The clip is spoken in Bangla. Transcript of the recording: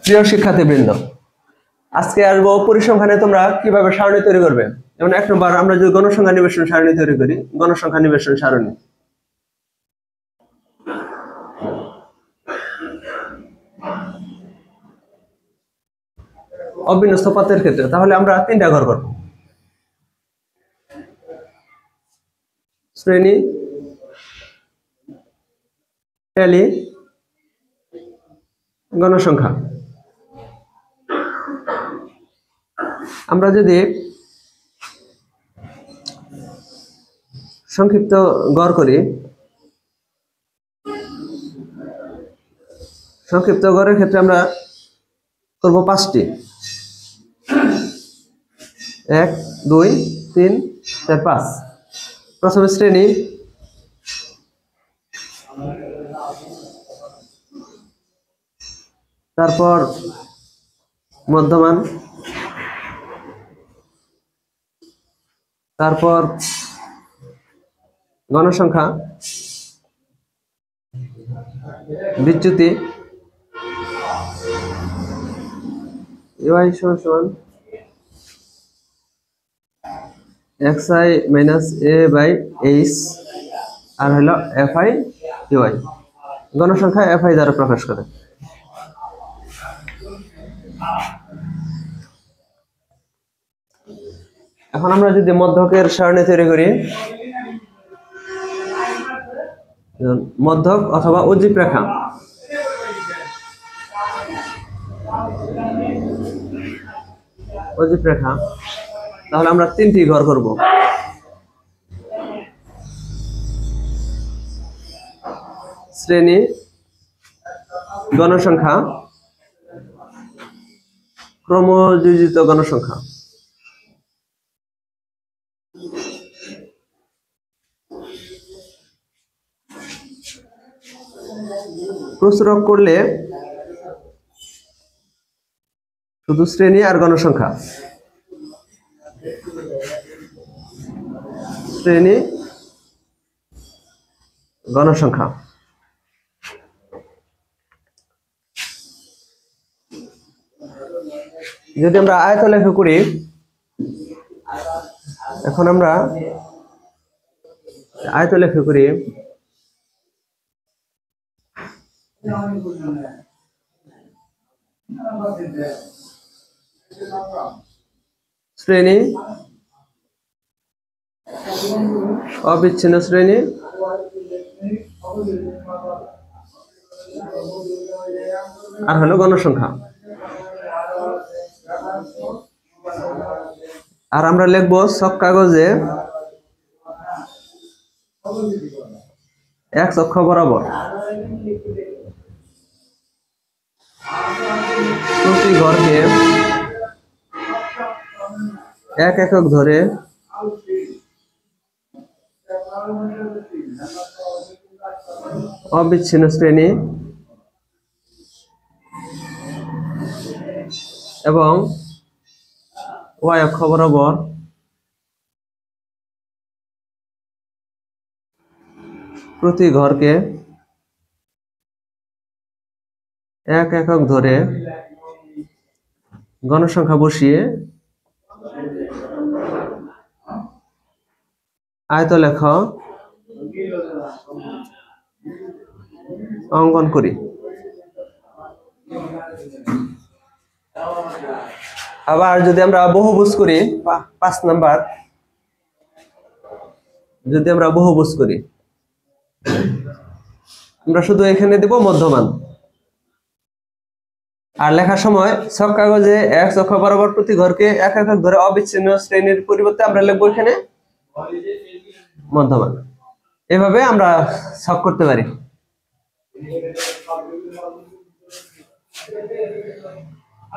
প্রিয় শিক্ষার্থীবৃন্দ, আজকে আসবো পরিসংখ্যানে তোমরা কিভাবে সারণী তৈরি করবে। যেমন 1 নম্বর আমরা যদি গণসংখ্যা নিবেশন সারণী তৈরি করি, গণসংখ্যা নিবেশন সারণী। অবিন্যস্ত পথের ক্ষেত্রে তাহলে আমরা 3টা ঘর করব। শ্রেণী, ট্যালি, গণসংখ্যা। আমরা যদি সংক্ষিপ্ত গড় করি, সংক্ষিপ্ত গড়ের ক্ষেত্রে আমরা করব 5টি। 1 2 3 4 5। প্রথমে শ্রেণী, তারপর মধ্যমান, তারপর গণসংখ্যা, বিচ্যুতি, y সমান xi minus a by h আর হলো fi dy। গণসংখ্যা fi দ্বারা প্রকাশ করে। এখন আমরা যদি মধ্যকের সারণী তৈরি করি, মধ্যক অথবা উজ্জীব রেখা। উজ্জীব রেখা, তাহলে আমরা 3টি ঘর করব। শ্রেণী, গণসংখ্যা, ক্রমযোজিত গণসংখ্যা। প্রস্তুরক করলে শুধু শ্রেণী আর গণসংখ্যা, শ্রেণী, গণসংখ্যা। যদি আমরা আয়তলেখ করি, এখন আমরা আয়তলেখ করি, শ্রেণী, অবিচ্ছিন্ন শ্রেণী, আর হলো গণসংখ্যা। আর আমরা লিখবো ছক কাগজে x অক্ষ বরাবর প্রতি ঘরকে 1 একক ধরে অবিচ্ছিন্ন শ্রেণী এবং y অক্ষ বরাবর প্রতি ঘরকে 1 একক ধরে গণসংখ্যা বসিয়ে আয়তলেখ অঙ্কন করি। আবার যদি আমরা বহুভুজ করি, 5 নাম্বার, যদি আমরা বহুভুজ করি, আমরা শুধু এখানে দেব মধ্যমান। আর লেখার সময় ছক কাগজে x অক্ষ বরাবর প্রতি ঘরকে 1 একক ধরে অবিচ্ছিন্ন শ্রেণীর পরিবর্তে আমরা লিখবো এখানে মধ্যমান। এভাবে আমরা ছক করতে পারি।